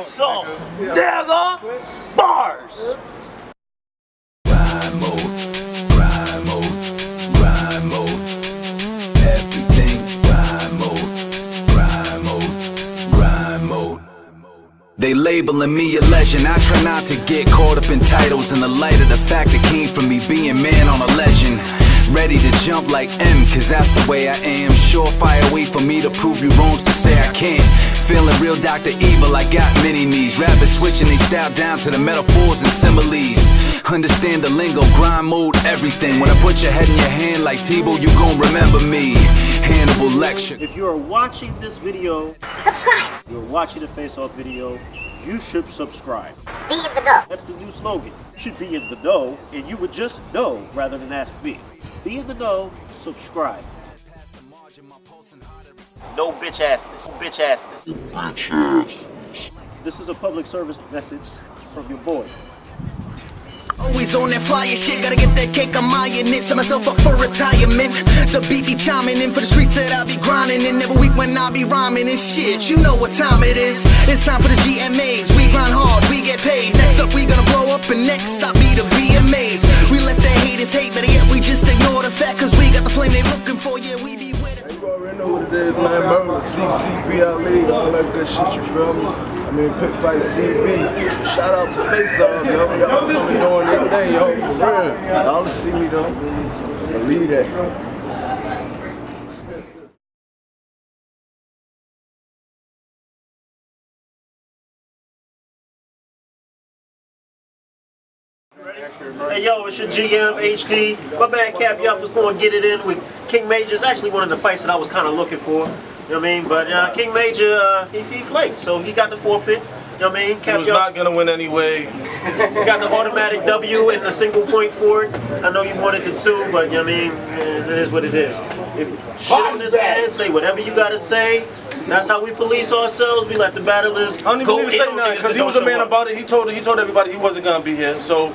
face off, nigga. Bars. Grind mode, grind mode, grind mode. Everything grind mode, grind mode, grind mode. They labeling me a legend. I try not to get caught up in titles in the light of the fact it came from me being man on a legend. Ready to jump like M, cause that's the way I am. Surefire way for me to prove you wrongs to say I can't. Feeling real Dr. Evil, I got many knees. Rappers switching they style down to the metaphors and similes. Understand the lingo, grind mode, everything. When I put your head in your hand like Tebow, you gon' remember me. Hannibal lecture. If you are watching this video, subscribe. If you're watching the face-off video, you should subscribe. Be in the know. That's the new slogan. You should be in the know, and you would just know rather than ask me. Be in the know, subscribe. No bitch assness. Bitch assness. This is a public service message from your boy. Always on that flyer shit, gotta get that cake, I'm eyeing it. Set myself up for retirement. The beat be chiming in for the streets that I be grinding in. Every week when I be rhyming and shit, you know what time it is. It's time for the GMAs. We grind hard, we get paid. Next up we gonna blow up, and next stop be the VMAs. We let the haters hate, but yet we just ignore the fact, cause we got the flame they looking for. Yeah, we be with it. You already know what it is, man. M.A.B.A, CCBLE, all that good shit, you feel me? I mean, Pit Fights TV. Shout out to Face Off, yo. Y'all coming doing their thing, yo, for real. Y'all to see me, though. Believe that. Hey yo, it's your D.M.V. My man Cap Yuf is going to get it in with King Major. It's actually one of the fights that I was kind of looking for. You know what I mean? But King Major, he flaked, so he got the forfeit. You know what I mean? Cap Yuf was not gonna win anyway. He's got the automatic W and the single point for it. I know you wanted the two, but you know what I mean? It is what it is. If shit on this man, say whatever you gotta say. That's how we police ourselves. We let the battlers I don't even need to say nothing, because he was a man about it. He told everybody he wasn't gonna be here. So,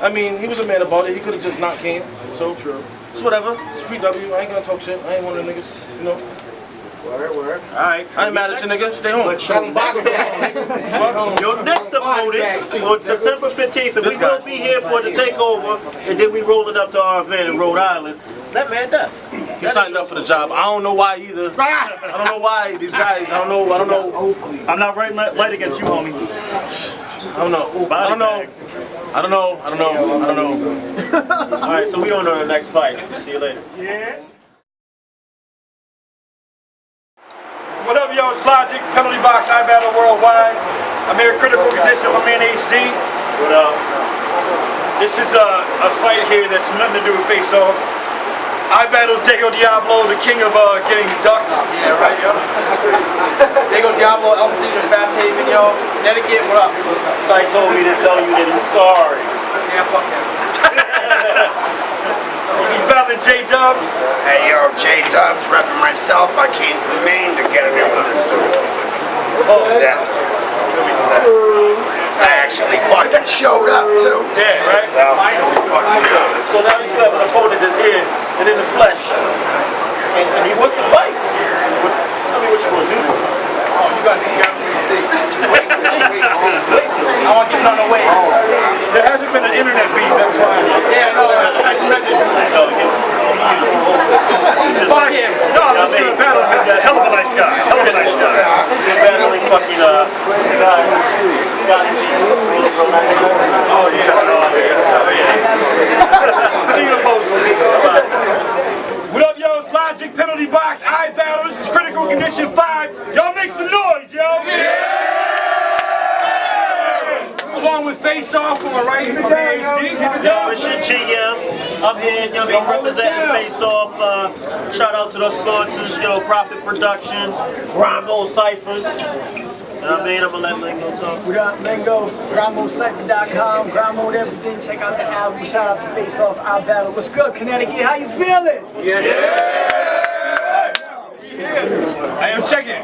I mean, he was a man about it. He could have just not came. So true. It's whatever. It's free W. I ain't gonna talk shit. I ain't one of the niggas, you know. Word. Alright. I ain't mad at you, nigga. Stay home. Your next opponent on September 15th, and we will be here for the takeover, and then we rolling up to our event in Rhode Island. That man left. He signed up for the job. I don't know why either. I don't know why these guys. I don't know. I'm not right light against you, homie. I don't know. Alright, so we on to our next fight. See you later. Yeah. What up, yo? It's Logic, Penalty Box, iBattle Worldwide. I'm here, critical condition, my man HD. What up? This is a fight here that's nothing to do with Face Off. iBattle's Dego Diavolo, the king of getting ducked. Yeah, right, yo. Dego Diavolo, Elm City, Fast Haven, yo. Connecticut, what up? Psych told me to tell you that he's sorry. Yeah, fuck him. He's battling J Dubbz. Hey yo, J Dubbz, repping myself. I came from Maine to get in there with this dude. Oh, I actually fucking showed up too. Yeah, right? Finally fucking so now that you have an opponent that's here and in the flesh, and he wants to fight. Tell me what you want to do. Oh, you guys got me to see. Wait. I want to get it on the way. There hasn't been an internet beat, that's why. Yeah, no, I meant it. Fuck him. No, I'm just gonna battle him. He's a hell of a nice guy. You're battling fucking Scotty G. Oh yeah. See you post. What up, yo? It's Logic, Penalty Box, iBattle. This is Critical Condition 5. Y'all make some noise, yo. Yeah! Along with Face Off on my right here, HD. Yo, it's your GM. I'm here, you know, representing Face Off. Shout out to the sponsors, Profit Productions, Grimo Cyphers. You know what I mean? I'm gonna let Lingo talk. What up, Lingo? GrimoCypher.com, Grimo everything. Check out the album. Shout out to Face Off, iBattle. What's good, Connecticut? How you feeling? Yes. I am checking.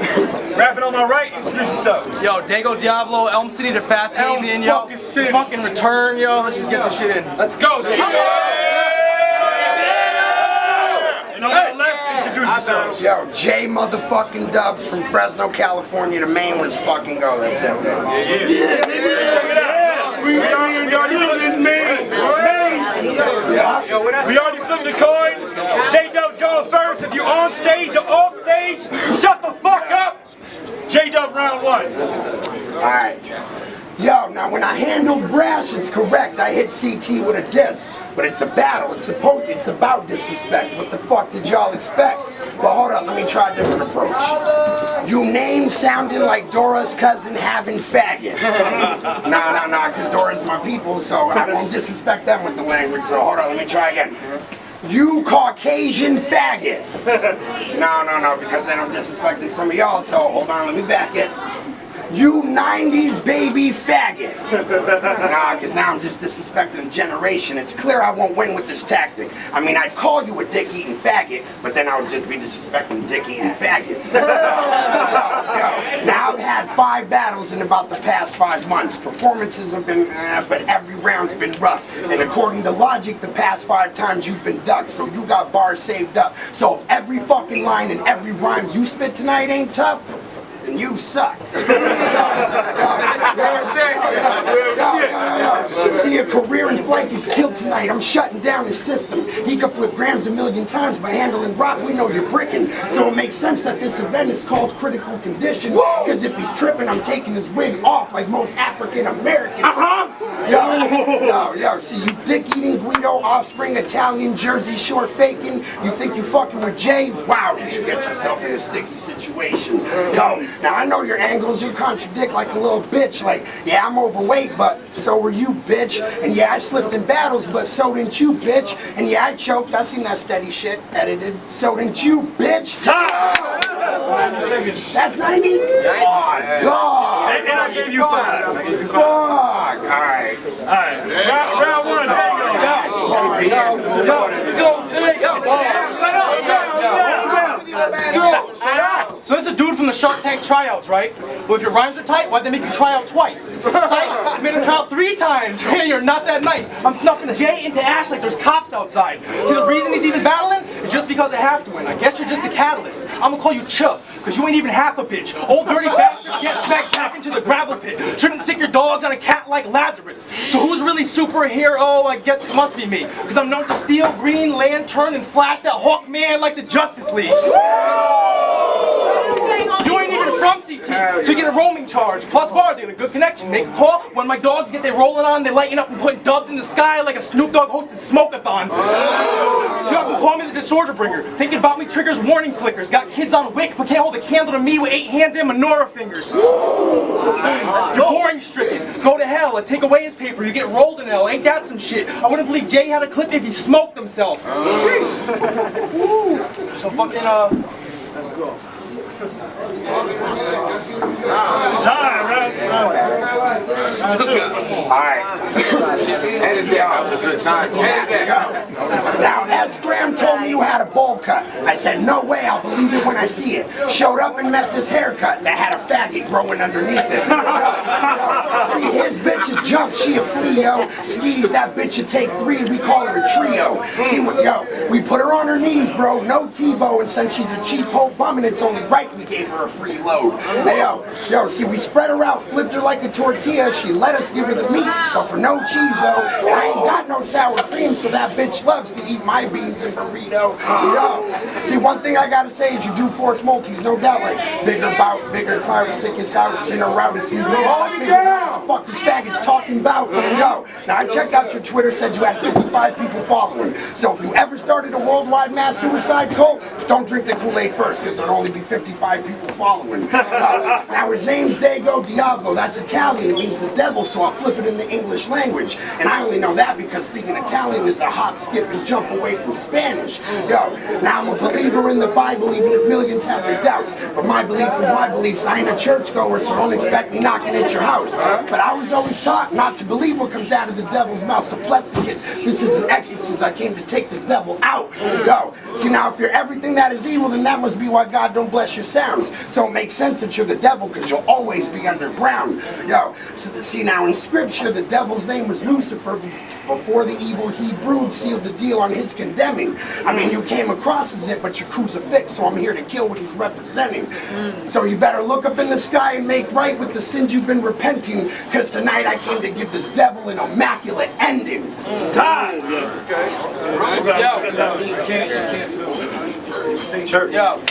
Rapping on my right, introduce yourself. Yo, Dego Diavolo, Elm City to Fast Haven, yo. Fucking return, yo. Let's just get this shit in. Let's go, Dego. And on the left, introduce Yo, J motherfucking Dubbz from Fresno, California to Maine. Let's fucking go. That's it. Check it out. We already flipped the coin. J Dubbz going first. If you're on stage or off stage, shut the fuck up. J Dubbz round 1. Alright. Yo, now when I handle brash, it's correct. I hit CT with a diss. But it's a battle. It's about disrespect. What the fuck did y'all expect? Well, hold up. Let me try a different approach. You name sounding like Dora's cousin having faggot. Nah, because Dora's my people, so I won't disrespect them with the language. So hold on. Let me try again. You Caucasian faggot. No, because then I'm disrespecting some of y'all, so hold on, let me back it. You 90s baby faggot. Nah, because now I'm just disrespecting a generation. It's clear I won't win with this tactic. I mean, I'd call you a dick-eating faggot, but then I would just be disrespecting dick-eating faggots. Now I've had 5 battles in about the past 5 months. Performances have been, but every round's been rough. And according to logic, the past 5 times you've been ducked, so you got bars saved up. So if every fucking line and every rhyme you spit tonight ain't tough, then you suck. See, a career in flight gets killed tonight. I'm shutting down his system. He could flip grams a million times, but handling rock, we know you're bricking. So it makes sense that this event is called critical condition. Because if he's tripping, I'm taking his wig off like most African Americans. Yo, see, you dick-eating Guido, offspring, Italian, Jersey Shore faking. You think you fucking with Jay? Wow, did you get yourself in a sticky situation? Yo, now I know your angles, you contradict like a little bitch. Like, yeah, I'm overweight, but so were you, bitch. And yeah, I slipped in battles, but so didn't you, bitch. And yeah, I choked. I seen that steady shit edited. So didn't you, bitch. That's 90? Oh, dog. And I gave you 5. Fuck. Alright. Round 1. So this is a dude from the Shark Tank tryouts, right? Well, if your rhymes are tight, why'd they make you try out twice? Psych made him try out 3 times. Hey, you're not that nice. I'm snuffing Jay into Ash like there's cops outside. See, the reason he's even battling is just because I have to win. I guess you're just the catalyst. I'm gonna call you Chuck, because you ain't even half a bitch. Old dirty bastard, get smacked back into the gravel pit. Shouldn't sick your dogs on a cat like Lazarus. So who's really superhero? I guess it must be me, because I'm known to steal Green Lantern and flash that Hawkman like the Justice League. You ain't even from CT, so you get a roaming charge. Plus bars, you get a good connection. Make a call. When my dogs get their rolling on, they lighten up and putting dubs in the sky like a Snoop Dogg hosted smoke-a-thon. You have to call me the disorder bringer. Thinking about me triggers warning flickers. Got kids on wick, but can't hold a candle to me with 8 hands and menorah fingers. You're boring strips. Go to hell. I take away his paper. You get rolled in hell. Ain't that some shit? I wouldn't believe Jay had a clip if he smoked himself. So fucking let's go. Time, right? Alright. Edit that. That was a good time. Now, as Graham told me you had a bowl cut, I said, no way, I'll believe it when I see it. Showed up and met this haircut that had a faggot growing underneath it. See, his bitch is jump, she a flea, yo. Sneeze, that bitch should take 3, we call her a trio. See, yo, we put her on her knees, bro, no TiVo, and since she's a cheap hoe bum and it's only right we gave her a free load. Hey, yo, see, we spread her out, flipped her like a tortilla, she let us give her the meat, but for no cheese, though, and I ain't got no sour cream, so that bitch loves to eat my beans and burrito. Yo, see, one thing I gotta say is you do force multis, no doubt, like bigger bout, bigger clout, sickest out, sinner route, excuse me, what the fuck these faggots talking about? Yo, now I checked out your Twitter, said you had 55 people following, so if you ever started a worldwide mass suicide cult, don't drink the Kool-Aid first, because there'll only be 55 people following. Now his name's Dego Diavolo, that's Italian, it means the devil, so I'll flip it in the English language. And I only know that because speaking Italian is a hop, skip, and jump away from Spanish. Yo, now I'm a believer in the Bible, even if millions have their doubts. But my beliefs is my beliefs. I ain't a churchgoer, so don't expect me knocking at your house. But I was always taught not to believe what comes out of the devil's mouth. So bless the kid, this is an exorcist. I came to take this devil out. Yo, see now if you're everything that is evil, then that must be why God don't bless your sounds. So it makes sense that you're the devil, because you'll always be underground. Yo, so see now in scripture, the devil's name was Lucifer. Before the evil he brewed sealed the deal on his condemning. I mean, you came across crosses it, but your crucifix, so I'm here to kill what he's representing. So you better look up in the sky and make right with the sins you've been repenting, because tonight I came to give this devil an immaculate ending. Time! Church. Yo.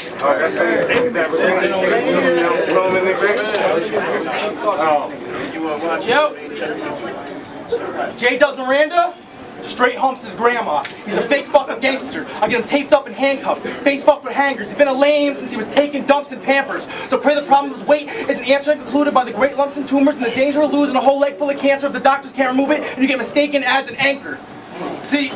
Yo. J Dubbz Miranda straight humps his grandma. He's a fake fucking gangster. I get him taped up and handcuffed. Face fucked with hangers. He's been a lame since he was taking dumps in Pampers. So pray the problem of his weight isn't answered and concluded by the great lumps and tumors and the danger of losing a whole leg full of cancer if the doctors can't remove it and you get mistaken as an anchor. See,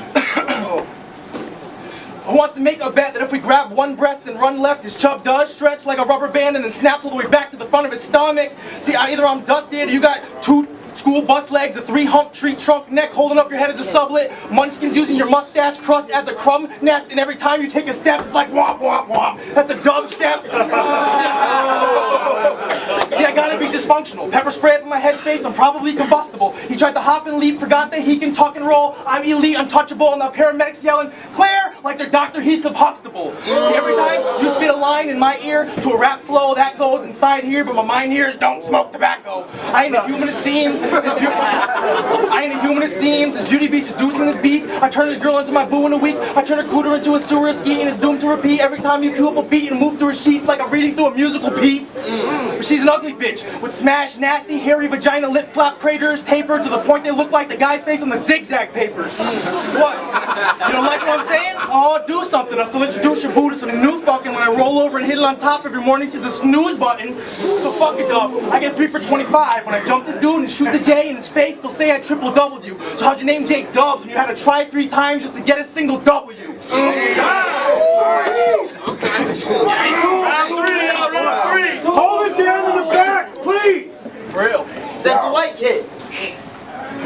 who wants to make a bet that if we grab one breast and run left, his chub does stretch like a rubber band and then snaps all the way back to the front of his stomach? See, either I'm dusted or you got two school bus legs, a 3-hump tree trunk neck holding up your head as a sublet, munchkins using your mustache crust as a crumb nest, and every time you take a step, it's like womp womp womp. That's a dub step. See, I gotta be dysfunctional. Pepper spray up in my headspace, I'm probably combustible. He tried to hop and leap, forgot that he can tuck and roll. I'm elite, untouchable, and now paramedics yelling, Claire, like they're Dr. Heathcliff Huxtable. See, every time you spit a line in my ear to a rap flow, that goes inside here, but my mind hears, don't smoke tobacco. I ain't a human it seems. I ain't a human it seems. His beauty be seducing this beast. I turn this girl into my boo in a week. I turn a cooter into a sewer ski and it's doomed to repeat every time you cue up a beat and move through her sheets like I'm reading through a musical piece. But she's an ugly bitch with smashed, nasty, hairy vagina, lip flap craters tapered to the point they look like the guy's face on the zigzag papers. What? You don't like what I'm saying? Oh, do something. I'll still introduce your boo to some new fucking when I roll over and hit it on top every morning. She's a snooze button. So fuck it up. I get 3 for 25 when I jump this dude and shoot the J in his face. They'll say I triple doubled you. So how'd you name J Dubbz when you had to try 3 times just to get a single W? Round 3, hold it down in the back, please! For real. That's the white kid.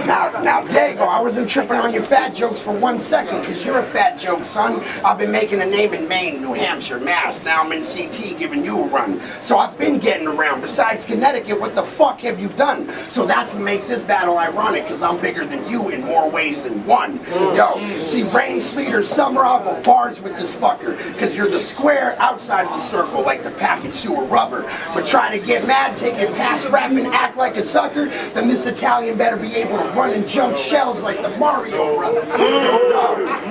Now, Dego, I wasn't tripping on your fat jokes for 1 second, because you're a fat joke, son. I've been making a name in Maine, New Hampshire, Mass. Now I'm in CT giving you a run. So I've been getting around. Besides Connecticut, what the fuck have you done? So that's what makes this battle ironic, because I'm bigger than you in more ways than one. Yo, see, rain, sleet, or summer, I'll go bars with this fucker, because you're the square outside the circle, like the package sewer rubber. But try to get mad, take your past rap and act like a sucker, then this Italian better be able to run and jump shells like the Mario brother.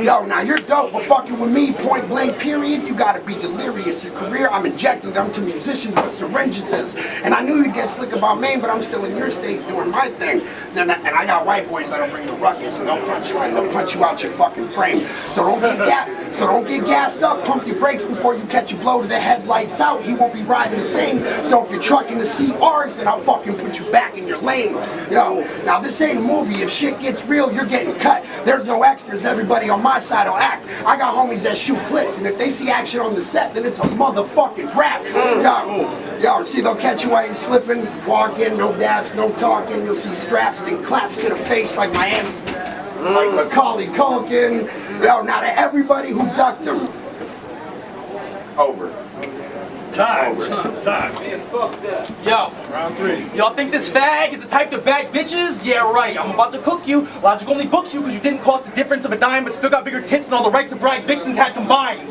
Yo, now you're dope, but fucking with me, point blank period, you gotta be delirious. Your career, I'm injecting them to musicians with syringes is. And I knew you'd get slick about Maine, but I'm still in your state doing my thing. And I got white boys that'll bring the ruckus and they'll punch you in, they'll punch you out your fucking frame. So don't get gassed up, pump your brakes before you catch a blow to the headlights out. He won't be riding the same. So if you're trucking the CRs, then I'll fucking put you back in your lane. Yo, now this ain't a movie. If shit gets real, you're getting cut. There's no extras, everybody on my side will act. I got homies that shoot clips, and if they see action on the set, then it's a motherfucking rap. Yo, see, they'll catch you while you're slipping, walking, no dabs, no talking. You'll see straps and claps to the face like Miami, like Macaulay Culkin. Yo, now to everybody who ducked them. Over. Time. Yo. Round 3. Y'all think this fag is the type to bag bitches? Yeah, right. I'm about to cook you. Logic only books you because you didn't cost the difference of a dime, but still got bigger tits than all the right to brag vixens had combined.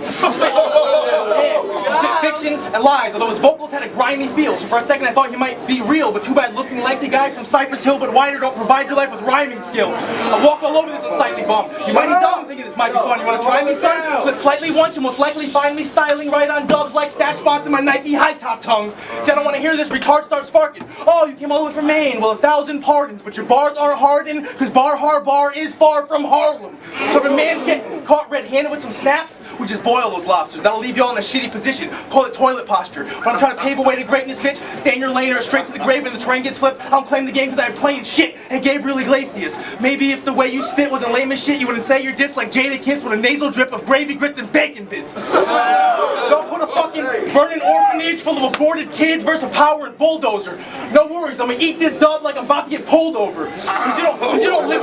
Yeah, fiction and lies, although his vocals had a grimy feel. So for a second I thought he might be real, but too bad looking like the guy from Cypress Hill, but wider don't provide your life with rhyming skill. I walk all over this unsightly bum. You might be dumb thinking this might be fun. You want to try me, son? Slip slightly once, you most likely find me styling right on dubs like stash spots in my Nike high-top tongues. See, I don't want to hear this retard start sparking. Oh, you came all the way from Maine. Well, 1,000 pardons, but your bars aren't hardened, because Bar Harbor is far from Harlem. So if a man's getting caught red-handed with some snaps, we just boil those lobsters. That'll leave y'all in a shitty position. Call it toilet posture. When I'm trying to pave a way to greatness, bitch, stay in your lane or straight to the grave and the terrain gets flipped. I don't claim the game because I'm playing shit. Hey, Gabriel Iglesias. Maybe if the way you spit wasn't lame as shit, you wouldn't say your diss like Jada Kiss with a nasal drip of gravy, grits, and bacon bits. Don't put a fucking burning orphanage full of aborted kids versus a power and bulldozer. No worries, I'm gonna eat this dub like I'm about to get pulled over. Cause you don't live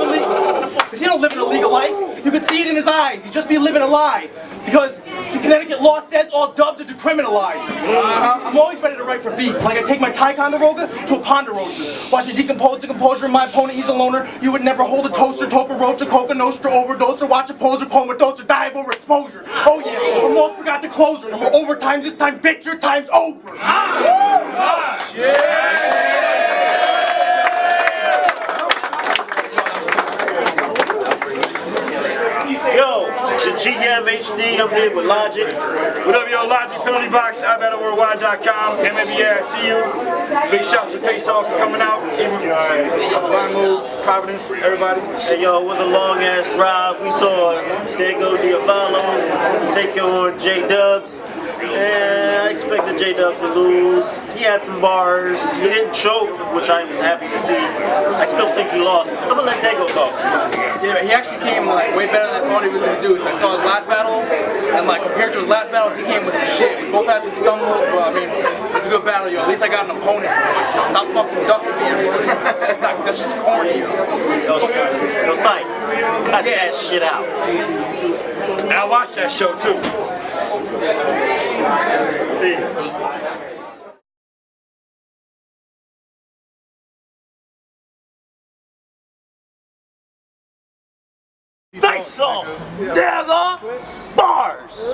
a legal life. You could see it in his eyes. He'd just be living a lie. Because the Connecticut law says all dubs are decriminalized. I'm always ready to write for beef. Like I take my Ticonderoga to a Ponderosa. Watch it decompose the composure of my opponent, he's a loner. You would never hold a toaster, toke a roach, a coca nostra, overdose, or watch a poser, comatose, or die of overexposure. Oh yeah, almost forgot the closer. No more overtime, this time, bitch, your time's over. Yo, it's your G.M.V. I'm here with Logic. What up, yo? Logic, Penalty Box, iBattleWorldwide.com, M.A.B.A, I see you. Big shouts to Face Off for coming out. Mode, Providence, everybody. Hey yo, it was a long ass drive. We saw Dego Diavolo take on J Dubbz. And I expected J Dubbz to lose. He had some bars. He didn't choke, which I was happy to see. I still think he lost. I'm gonna let Dego talk. Yeah, he actually came like way better than I thought he was gonna do. So I saw his last battles, and like compared to his last battles, he came with some shit. We both had some stumbles, but I mean, it's a good battle, yo. At least I got an opponent for once. Yo. Stop fucking ducking me, everybody. That's just corny, yo. Yo, Psych, cut that shit out. And I watched that show too. Peace. Face off, nigga! Bars!